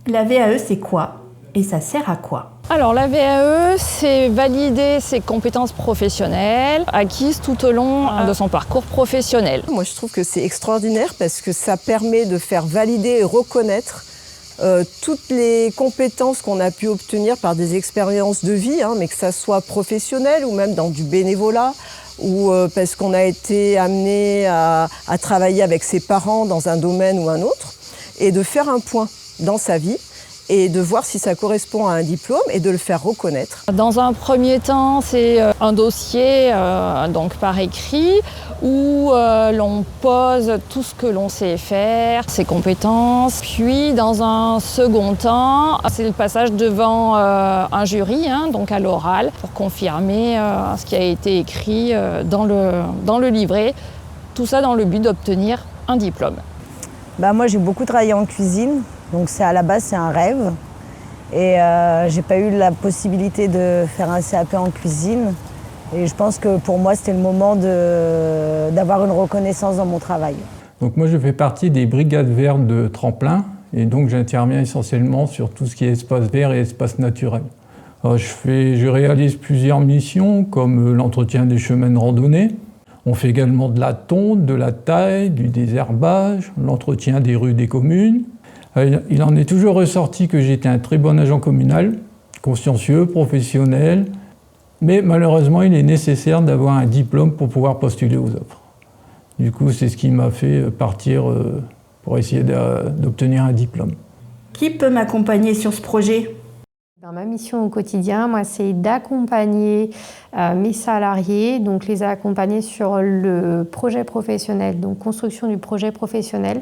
La VAE, c'est quoi? Et ça sert à quoi? Alors la VAE, c'est valider ses compétences professionnelles acquises tout au long de son parcours professionnel. Moi je trouve que c'est extraordinaire parce que ça permet de faire valider et reconnaître toutes les compétences qu'on a pu obtenir par des expériences de vie, mais que ça soit professionnel ou même dans du bénévolat, ou parce qu'on a été amené à travailler avec ses parents dans un domaine ou un autre, et de faire un point dans sa vie et de voir si ça correspond à un diplôme et de le faire reconnaître. Dans un premier temps, c'est un dossier donc par écrit où l'on pose tout ce que l'on sait faire, ses compétences. Puis dans un second temps, c'est le passage devant un jury, donc à l'oral, pour confirmer ce qui a été écrit dans le livret. Tout ça dans le but d'obtenir un diplôme. Moi, j'ai beaucoup travaillé en cuisine, donc à la base, c'est un rêve. Et j'ai pas eu la possibilité de faire un CAP en cuisine. Et je pense que pour moi, c'était le moment d'avoir une reconnaissance dans mon travail. Donc moi, je fais partie des brigades vertes de Tremplin. Et donc, j'interviens essentiellement sur tout ce qui est espace vert et espace naturel. Alors, je réalise plusieurs missions, comme l'entretien des chemins de randonnée. On fait également de la tonte, de la taille, du désherbage, l'entretien des rues des communes. Il en est toujours ressorti que j'étais un très bon agent communal, consciencieux, professionnel, mais malheureusement, il est nécessaire d'avoir un diplôme pour pouvoir postuler aux offres. Du coup, c'est ce qui m'a fait partir pour essayer d'obtenir un diplôme. Qui peut m'accompagner sur ce projet? Ma mission au quotidien, moi, c'est d'accompagner mes salariés, donc les accompagner sur le projet professionnel, donc construction du projet professionnel.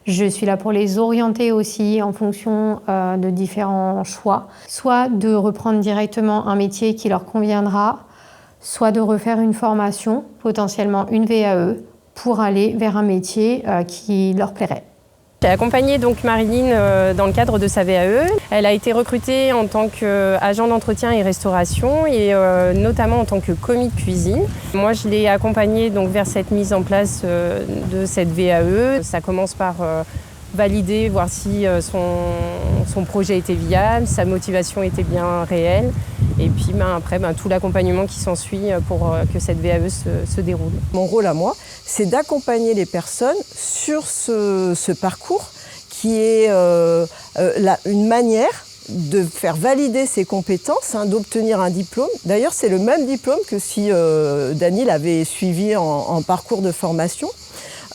Je suis là pour les orienter aussi en fonction de différents choix, soit de reprendre directement un métier qui leur conviendra, soit de refaire une formation, potentiellement une VAE, pour aller vers un métier qui leur plairait. J'ai accompagné donc Marilyn dans le cadre de sa VAE. Elle a été recrutée en tant qu'agent d'entretien et restauration et notamment en tant que commis de cuisine. Moi, je l'ai accompagnée donc vers cette mise en place de cette VAE. Ça commence par valider, voir si son projet était viable, sa motivation était bien réelle. Et puis après, tout l'accompagnement qui s'ensuit pour que cette VAE se déroule. Mon rôle à moi, c'est d'accompagner les personnes sur ce parcours qui est une manière de faire valider ses compétences, d'obtenir un diplôme. D'ailleurs, c'est le même diplôme que si Dany l'avait suivi en parcours de formation,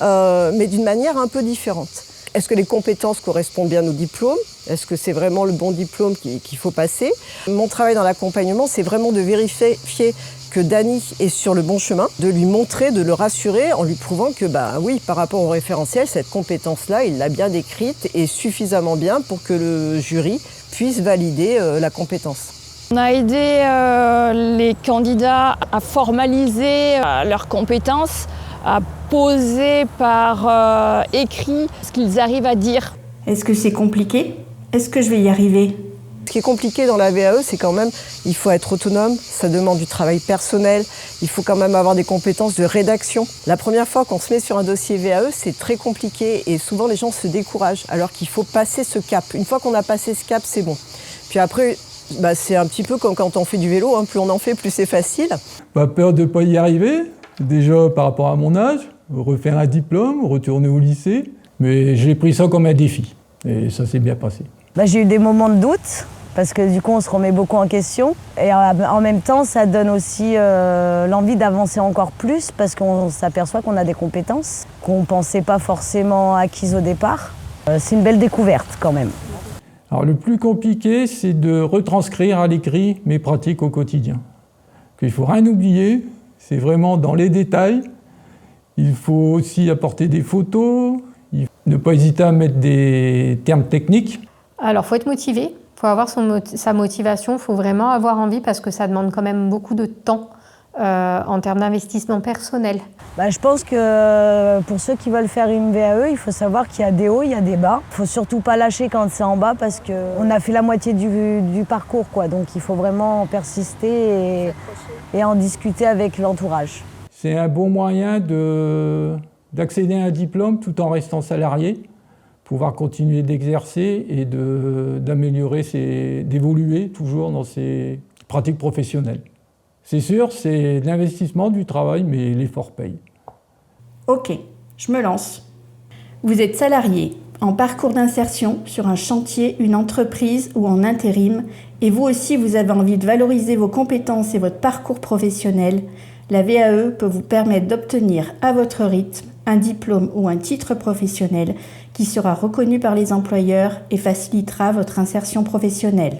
mais d'une manière un peu différente. Est-ce que les compétences correspondent bien au diplôme? Est-ce que c'est vraiment le bon diplôme qu'il faut passer? Mon travail dans l'accompagnement, c'est vraiment de vérifier que Dany est sur le bon chemin, de lui montrer, de le rassurer en lui prouvant que oui, par rapport au référentiel, cette compétence-là, il l'a bien décrite et suffisamment bien pour que le jury puisse valider la compétence. On a aidé les candidats à formaliser leurs compétences, à poser par écrit ce qu'ils arrivent à dire. Est-ce que c'est compliqué? Est-ce que je vais y arriver? Ce qui est compliqué dans la VAE, c'est quand même, il faut être autonome, ça demande du travail personnel, il faut quand même avoir des compétences de rédaction. La première fois qu'on se met sur un dossier VAE, c'est très compliqué et souvent les gens se découragent alors qu'il faut passer ce cap. Une fois qu'on a passé ce cap, c'est bon. Puis après, c'est un petit peu comme quand on fait du vélo, plus on en fait, plus c'est facile. Pas peur de ne pas y arriver, déjà par rapport à mon âge, refaire un diplôme, retourner au lycée, mais j'ai pris ça comme un défi et ça s'est bien passé. J'ai eu des moments de doute, parce que du coup on se remet beaucoup en question. Et en même temps, ça donne aussi l'envie d'avancer encore plus, parce qu'on s'aperçoit qu'on a des compétences qu'on ne pensait pas forcément acquises au départ. C'est une belle découverte quand même. Alors le plus compliqué, c'est de retranscrire à l'écrit mes pratiques au quotidien. Il ne faut rien oublier, c'est vraiment dans les détails. Il faut aussi apporter des photos, ne pas hésiter à mettre des termes techniques. Alors, il faut être motivé, il faut avoir sa motivation, il faut vraiment avoir envie parce que ça demande quand même beaucoup de temps en termes d'investissement personnel. Je pense que pour ceux qui veulent faire une VAE, il faut savoir qu'il y a des hauts, il y a des bas. Il ne faut surtout pas lâcher quand c'est en bas parce qu'on a fait la moitié du parcours, donc il faut vraiment persister et en discuter avec l'entourage. C'est un bon moyen d'accéder à un diplôme tout en restant salarié, pouvoir continuer d'exercer et d'améliorer, d'évoluer toujours dans ses pratiques professionnelles. C'est sûr, c'est de l'investissement, du travail, mais l'effort paye. Ok, je me lance. Vous êtes salarié, en parcours d'insertion sur un chantier, une entreprise ou en intérim, et vous aussi vous avez envie de valoriser vos compétences et votre parcours professionnel, la VAE peut vous permettre d'obtenir à votre rythme un diplôme ou un titre professionnel qui sera reconnu par les employeurs et facilitera votre insertion professionnelle.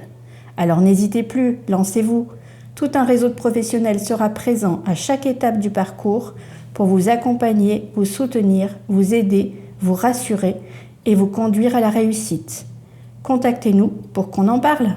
Alors n'hésitez plus, lancez-vous. Tout un réseau de professionnels sera présent à chaque étape du parcours pour vous accompagner, vous soutenir, vous aider, vous rassurer et vous conduire à la réussite. Contactez-nous pour qu'on en parle.